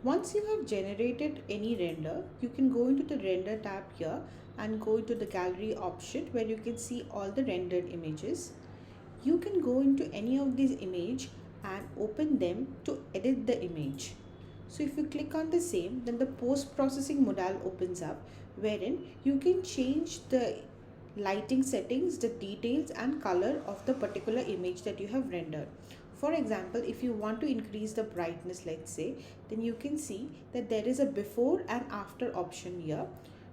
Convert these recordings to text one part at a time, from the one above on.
Once you have generated any render, you can go into the render tab here and go into the gallery option where you can see all the rendered images. You can go into any of these images and open them to edit the image. So if you click on the same, then the post-processing modal opens up, wherein you can change the lighting settings, the details and color of the particular image that you have rendered. For example, if you want to increase the brightness, let's say, then you can see that there is a before and after option here.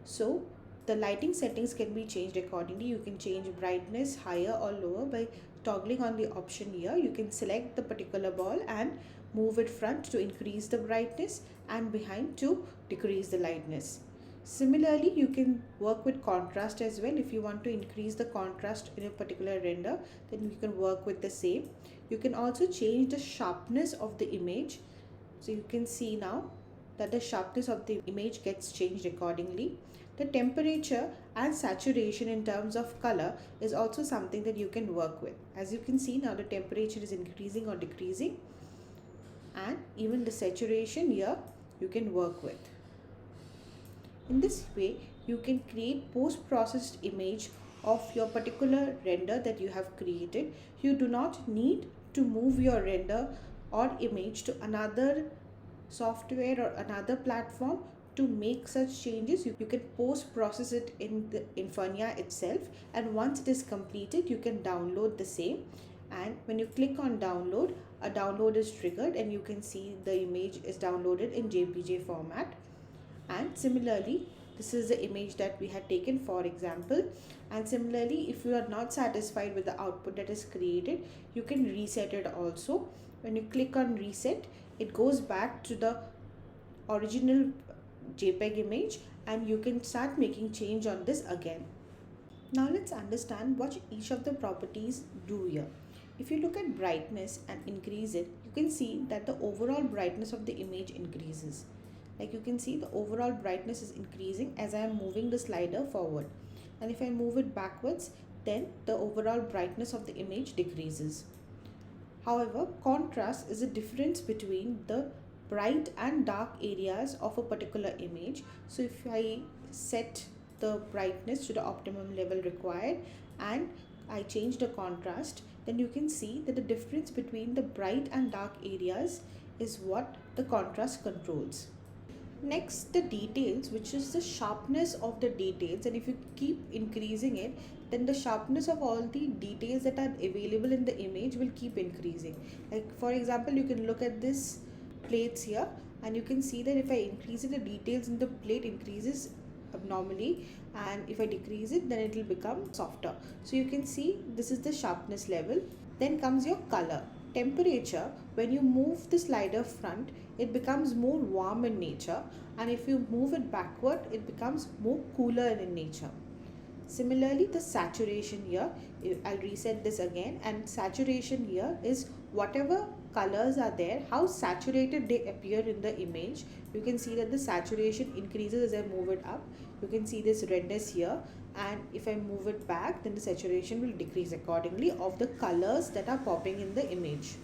So the lighting settings can be changed accordingly. You can change brightness higher or lower by toggling on the option here. You can select the particular ball and move it front to increase the brightness and behind to decrease the lightness. Similarly, you can work with contrast as well. If you want to increase the contrast in a particular render, then you can work with the same. You can also change the sharpness of the image. So you can see now that the sharpness of the image gets changed accordingly. The temperature and saturation in terms of color is also something that you can work with. As you can see now, the temperature is increasing or decreasing, and even the saturation here you can work with. In this way, you can create post-processed image of your particular render that you have created. You do not need to move your render or image to another software or another platform to make such changes. You can post-process it in the Infurnia itself, and once it is completed, you can download the same. And when you click on download, a download is triggered and you can see the image is downloaded in JPG format. And similarly, this is the image that we had taken, for example. And similarly, if you are not satisfied with the output that is created, you can reset it also. When you click on reset, it goes back to the original JPEG image and you can start making change on this again. Now let's understand what each of the properties do here. If you look at brightness and increase it, you can see that the overall brightness of the image increases. Like you can see, the overall brightness is increasing as I am moving the slider forward. And if I move it backwards, then the overall brightness of the image decreases. However, contrast is a difference between the bright and dark areas of a particular image. So if I set the brightness to the optimum level required and I change the contrast, then you can see that the difference between the bright and dark areas is what the contrast controls. Next, the details, which is the sharpness of the details, and if you keep increasing it, then the sharpness of all the details that are available in the image will keep increasing. Like for example, you can look at this plates here and you can see that if I increase it, the details in the plate increases abnormally, and if I decrease it, then it will become softer. So you can see this is the sharpness level. Then comes your color. Temperature, when you move the slider front, it becomes more warm in nature, and if you move it backward, it becomes more cooler in nature. Similarly, the saturation here, I'll reset this again, and saturation here is whatever colors are there, how saturated they appear in the image. You can see that the saturation increases as I move it up. You can see this redness here, and if I move it back, then the saturation will decrease accordingly of the colors that are popping in the image.